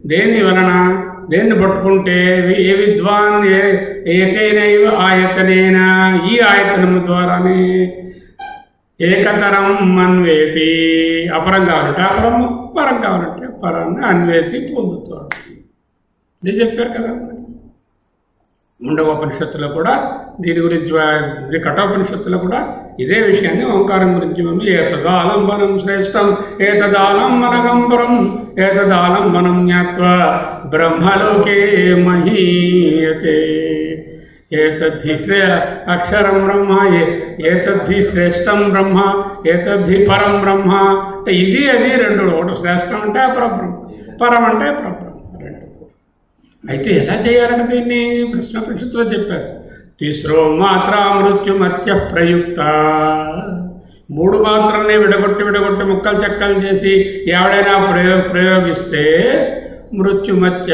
దేని వలన, దేన్ని పట్టుకుంటే, ఏ విద్వాన్ ఏతేనైవ ఆయతనేన, ఈ ఆయతనము ద్వారానే, ఏకతరం అన్వేతి, అపరం కావాలంటే అపరము, పరం కావాలంటే పరాన్ని అన్వేతి పొందుతాడు. ఇది చెప్పారు కదా. ముండకోపనిషత్తులో కూడా దీని గురించి, కఠోపనిషత్తులో కూడా ఇదే విషయాన్ని ఓంకారం గురించి మనం ఏతదాలంబనం శ్రేష్టం ఏతదాలంబనగంపరం ఏతదాలంబనం జ్ఞాత్వా బ్రహ్మలోకే మహీయతే. ఏతద్ధి అక్షరం బ్రహ్మ, ఏతద్ధి శ్రేష్టం బ్రహ్మ, ఏతద్ధి పరం బ్రహ్మ. అంటే ఇది అది రెండు, ఒకటి శ్రేష్టం అంటే అపరబ్రహ్మ, పరం అంటే పరబ్రహ్మ, రెండు. అయితే ఎలా చేయాలంటే దీన్ని ప్రశ్నోపనిషత్తులో చెప్పారు. తీస్రో మాత్ర మృత్యుమత్య ప్రయుక్త. 3 మాత్రల్ని విడగొట్టి ముక్కలు చెక్కలు చేసి ఎవడైనా ప్రయోగిస్తే మృత్యుమత్య,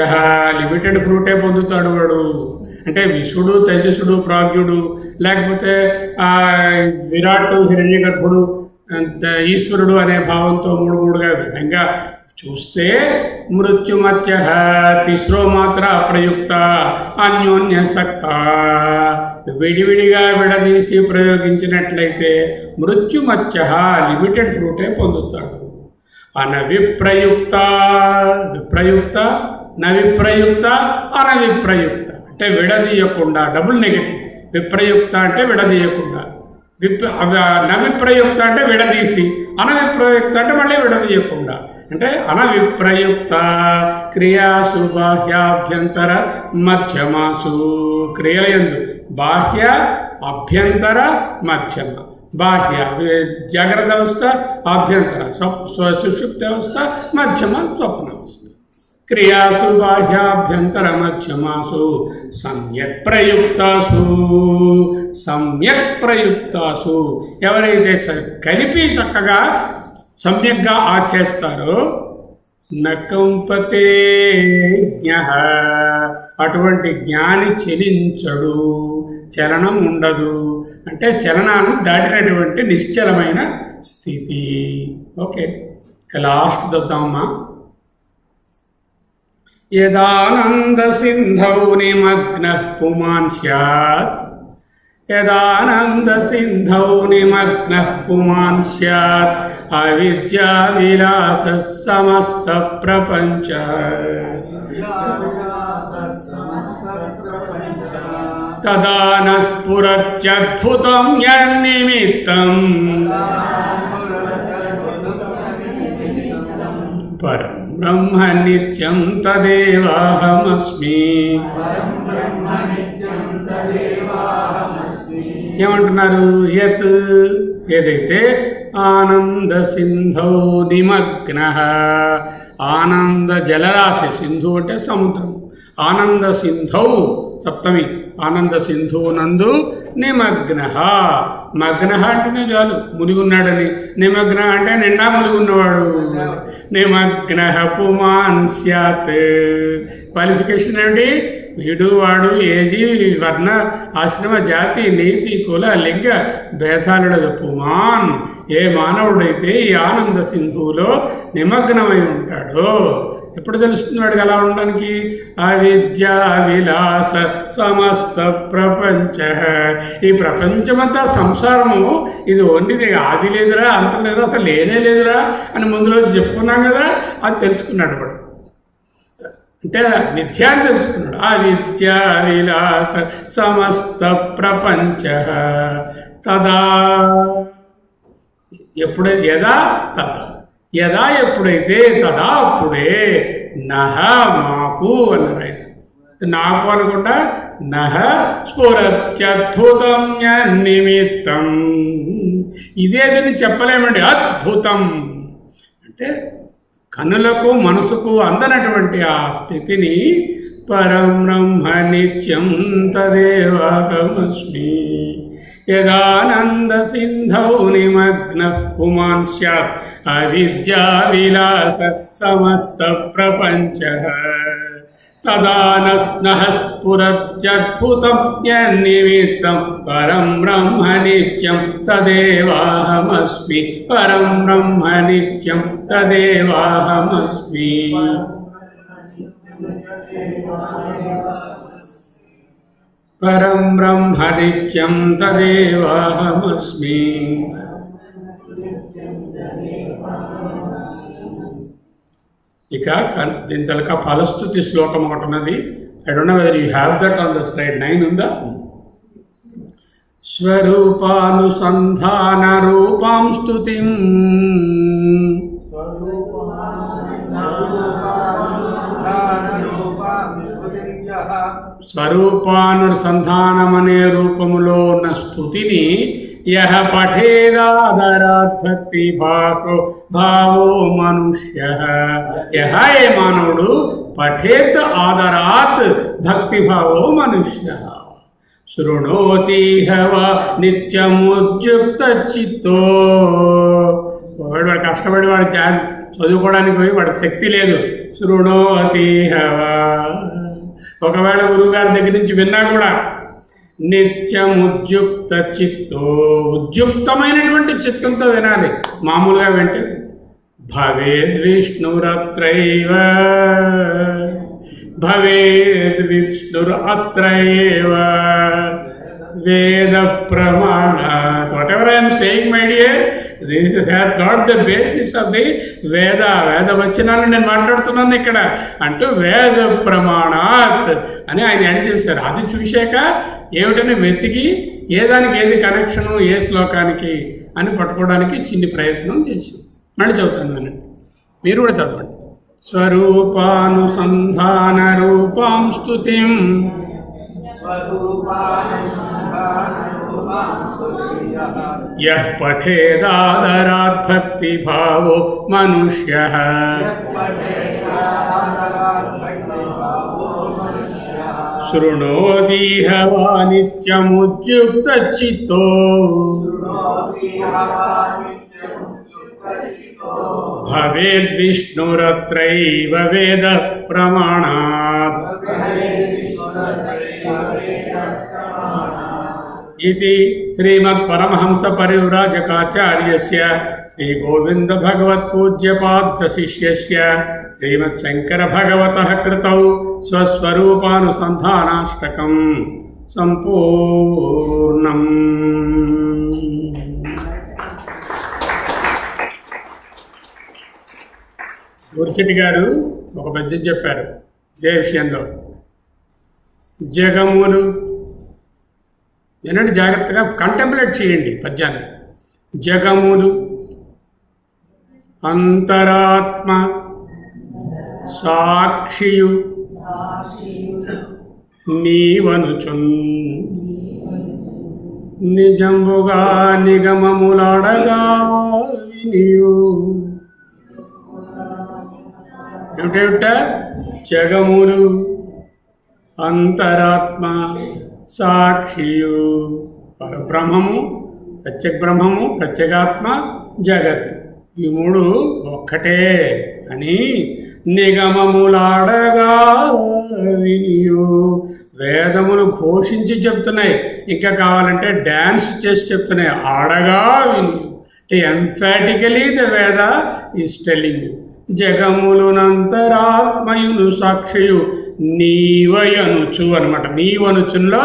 లిమిటెడ్ ఫ్రూటే పొందుతాడు వాడు. అంటే విశ్వడు, తేజస్సుడు, ప్రాజ్ఞుడు, లేకపోతే విరాట్, హిరణ్య గర్భుడు, ఈశ్వరుడు అనే భావంతో 3 విధంగా చూస్తే మృత్యుమత్య తిస్రో మాత్ర అప్రయుక్త అన్యోన్యసక్త. విడివిడిగా విడదీసి ప్రయోగించినట్లయితే మృత్యుమత్య లిమిటెడ్ ఫ్రూటే పొందుతాడు. అనవిప్రయుక్త, విప్రయుక్త, నవిప్రయుక్త, అనవిప్రయుక్త అంటే విడదీయకుండా, డబుల్ నెగటివ్. విప్రయుక్త అంటే విడదీయకుండా, నవిప్రయుక్త అంటే విడదీసి, అనవిప్రయుక్త అంటే మళ్ళీ విడదీయకుండా. అంటే అనవిప్రయుక్త క్రియాసు బాహ్యాభ్యంతర మధ్యమాసు, క్రియలయందు బాహ్య అభ్యంతర మధ్యమ. బాహ్య జాగ్రత్త అవస్థ, ఆభ్యంతర సుషుప్తి అవస్థ, మధ్యమ స్వప్నావస్థ. క్రియాసు బాహ్యాభ్యంతర మధ్యమాసు సమ్యక్ ప్రయుక్తాసు. సమ్యక్ ప్రయుక్తాసు ఎవరైతే కలిపి చక్కగా సమ్యక్గా ఆచేస్తారో నకంపతే జ్ఞ, అటువంటి జ్ఞాని చలించడు, చలనం ఉండదు. అంటే చలనాన్ని దాటినటువంటి నిశ్చలమైన స్థితి. Okay, last చూద్దామమ్మా. యదానంద సింధౌ నిమగ్నః పుమాన్ స్యాత్, యదానంద సింధౌ నిమగ్నః పుమాన్ స్యాత్ అవిద్యా విలాస సమస్త ప్రపంచ. తదా న స్ఫురత్యద్భుతం యన్నిమిత్తం పరం బ్రహ్మ నిత్యం తదేవాహమస్మి. ఏమంటున్నారు? యత్ ఏదైతే ఆనంద సింధౌ నిమగ్న, ఆనంద జలరాశి, సింధు అంటే సముద్రం, ఆనంద సింధౌ సప్తమి, ఆనంద సింధు నందు నిమగ్న, మగ్న అంటేనే చాలు మునిగున్నాడని, నిమగ్న అంటే నిండా మునిగున్నవాడు. నిమగ్న పుమాన్ స్యాత్, క్వాలిఫికేషన్ ఏమిటి? వీడు వాడు ఏది వర్ణ ఆశ్రమ జాతి నీతి కుల లింగ భేదాలుడు పుమాన్, ఏ మానవుడైతే ఈ ఆనంద సింధువులో నిమగ్నమై ఉంటాడో ఎప్పుడు తెలుస్తుంది వాడికి అలా ఉండడానికి? అవిద్యా విలాస సమస్త ప్రపంచ, ఈ ప్రపంచమంతా సంసారము, ఇది ఓన్లీ ఆది లేదురా అంతం లేదురా అసలు లేనే లేదురా అని ముందులో చెప్పుకున్నాం కదా, అది తెలుసుకున్నాడు వాడు. అంటే మిథ్యాన్ని తెలుసుకున్నాడు. అవిద్యా విలాస సమస్త ప్రపంచ తదా, ఎప్పుడైతే యదా తదా, యదా ఎప్పుడైతే, తదా అప్పుడే, నహ మాకు అన్నారు ఆయన. నాకు అనుకుంటా నహ స్ఫురత్యద్భుతం నిమిత్తం, ఇదేదని చెప్పలేమండి. అద్భుతం అంటే కన్నులకు మనసుకు అందనటువంటి ఆ స్థితిని పరం బ్రహ్మ నిత్యం తదేవాహమస్మి. యదానంద సింధౌ నిమగ్న పుమాన్ స్యాత్ అవిద్యా విలాస సమస్త ప్రపంచ తదా నః స్ఫురత్యద్భుతం యన్నిమిత్తం పరం బ్రహ్మ నిత్యం తదేవాహమస్మి. పరం బ్రహ్మ నిత్యం తదేవాహమస్మి. పరం బ్రహ్మ నిత్యం తదేవాహమస్మి. ఇక దీని తలక ఫలస్తుతి శ్లోకం ఒకటి ఉన్నది. I don't know whether you have that on the slide 9 ఉందా? స్వరూపానుసంధాన రూపాం స్తుతిం స్వరూపానుసంధానమనే రూపములో ఉన్న స్తుతిని యహ పఠేదాదరాత్ భక్తి భావో మనుష్య, యహ ఏ మానవుడు పఠేత్ ఆదరాత్ భక్తి భావో మనుష్య శృణోతి హవా నిత్యముద్యుక్త చిత్తో. వాడు కష్టపడి వాడు చదువుకోవడానికి పోయి వాడికి శక్తి లేదు. శృణోతి హవా, ఒకవేళ గురువుగారి దగ్గర నుంచి విన్నా కూడా నిత్యముద్యుక్త చిత్తో, ఉద్యుక్తమైనటువంటి చిత్తంతో వినాలి. మామూలుగా వింటే భవేద్విష్ణురత్రైవ, భవేద్విష్ణురత్రైవ వేద ప్రమాణాత్. Whatever I'm saying my dear, this is has got the basis of the Veda. వేద వచనాలు నేను మాట్లాడుతున్నాను ఇక్కడ అంటూ వేద ప్రమాణాత్ అని ఆయన ఎండ్ చేశారు. అది చూశాక ఏమిటని వెతికి ఏ దానికి ఏది కనెక్షను, ఏ శ్లోకానికి అని పట్టుకోవడానికి చిన్ని ప్రయత్నం చేశాం. మళ్ళీ చదువుతాను నేను, మీరు కూడా చదవండి. స్వరూపానుసంధాన రూపాం స్తుతిం యః పఠేదాదరాత్ భక్తి భావో మనుష్యః శృణోతి హవా నిత్యముద్యుక్త చిత్తో భవేద్విష్ణురత్రైవ వేద ప్రమాణాత్ इति श्रीमत्परमहंस परिव्राजकाचार्यस्य श्री गोविंद भगवत् पूज्यपाद शिष्यस्य श्रीमत्शंकर भगवतः कृतौ स्वस्वरूपानुसंधानाष्टकं संपूर्णम्. గుర్చిటి గారు ఒక పద్యం చెప్పారు ఇదే విషయంలో. జగములు వినండి జాగ్రత్తగా, కంటెంప్లేట్ చేయండి పద్యాన్ని. జగములు అంతరాత్మ సాక్షియు నీవనుచున్ నిజంబుగా నిగమములాడగా వినియు. ఏమిటేమిట? జగములు అంతరాత్మ సాక్షియు, పరబ్రహ్మము, ప్రత్యేక బ్రహ్మము, ప్రత్యేగాత్మ, జగత్, ఈ మూడు ఒక్కటే అని నిగమములాడగా వినియు. వేదములు ఘోషించి చెప్తున్నాయి, ఇంకా కావాలంటే డ్యాన్స్ చేసి చెప్తున్నాయి. ఆడగా వినియు అంటే ఎంఫాటికలీ ద వేద ఈస్ టెల్లింగ్ యు. జగములునంతరాత్మయును సాక్షియు నీవయనుచు అనమాట. నీవనుచులో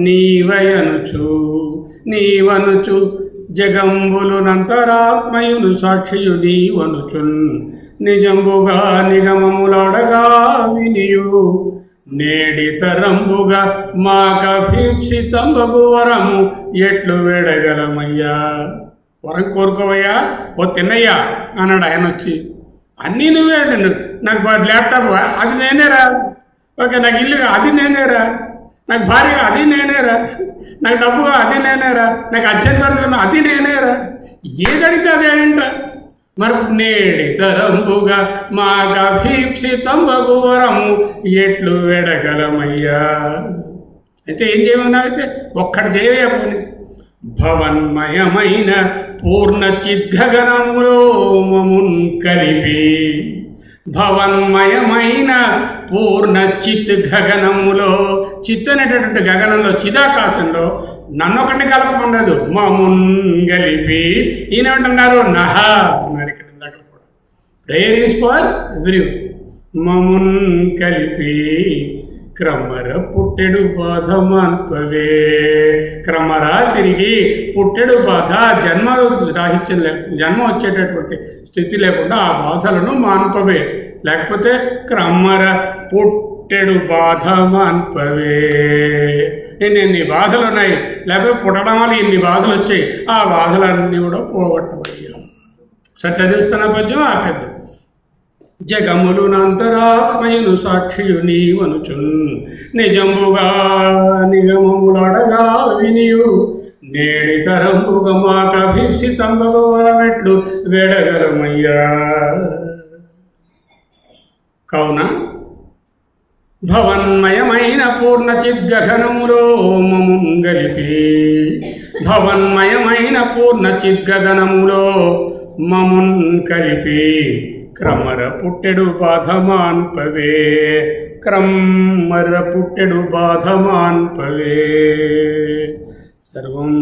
నీవయనుచు, నీవనుచు జగంబులునంతరాత్మయును సాక్షియు నీవనుచున్ నిజంబుగా నిగమములాడగా వినియు. నేడితరంబుగా మాకభీప్సితంబగు వరము ఎట్లు వేడగలమయ్యా. వరం కోరుకోవయ్యా, ఓ తిన్నయ్యా అన్నాడు ఆయన వచ్చి. అన్నీ నువ్వే అండి, నాకు ల్యాప్టాప్ అది నేనేరా, ఓకే నాకు ఇల్లు అది నేనేరా, నాకు భార్య అది నేనేరా, నాకు డబ్బుగా అది నేనేరా, నాకు అర్జెంట్ పడుతున్నా అది నేనేరా, ఏదడితే అదేంట. మరి నేడి తరంబుగా మాకభీప్సితంబగు వరము ఎట్లు వెడగలమయ్యా. అయితే ఏం చేయమన్నా, అయితే ఒక్కటి చేయవే పోనీ. భవన్మయమైన పూర్ణ చిద్గగనములో మమున్ కలిపి, భవన్మయమైన పూర్ణ చిత్ గగనములో, చిత్ అనేటటువంటి గగనంలో, చిదాకాశంలో నన్నొకటి కలపమన్నదు, మమున్ కలిపి. ఈయనేమంటున్నారు? నహ అన్నారు ఇక్కడ ఇందాక కూడా. Prayer is for every. మమున్ కలిపి క్రమర పుట్టెడు బాధ మాన్పవే. క్రమరా తిరిగి పుట్టెడు బాధ, జన్మ రాహిత్యం లేకుండా, జన్మ వచ్చేటటువంటి స్థితి లేకుండా ఆ బాధలను మాన్పవే. లేకపోతే క్రమర పుట్టెడు బాధ మాన్పవే. ఇన్ని బాధలు ఉన్నాయి, లేకపోతే పుట్టడం వల్ల ఇన్ని బాధలు వచ్చాయి, ఆ బాధలన్నీ కూడా పోగొట్టవయ్యా. సరే చదివిస్తున్న పద్యం ఆ పెద్ద. జగములునంతరాత్మయును సాక్షియు నీవనుచున్ నిజంబుగా నిగమములాడగా వినియు. నేడి తరంబుగా మాకభీప్సితంబగు వరమెట్లు వేడగలమయ్యా. కావున భవన్మయమైన పూర్ణ చిద్గగనములో మమున్ గలిపి, భవన్మయమైన పూర్ణ చిద్గగనములో మమున్ కలిపి క్రమర పుట్టెడు బాధమాన్పవే. క్రమర పుట్టెడు బాధమాన్పవే. సర్వం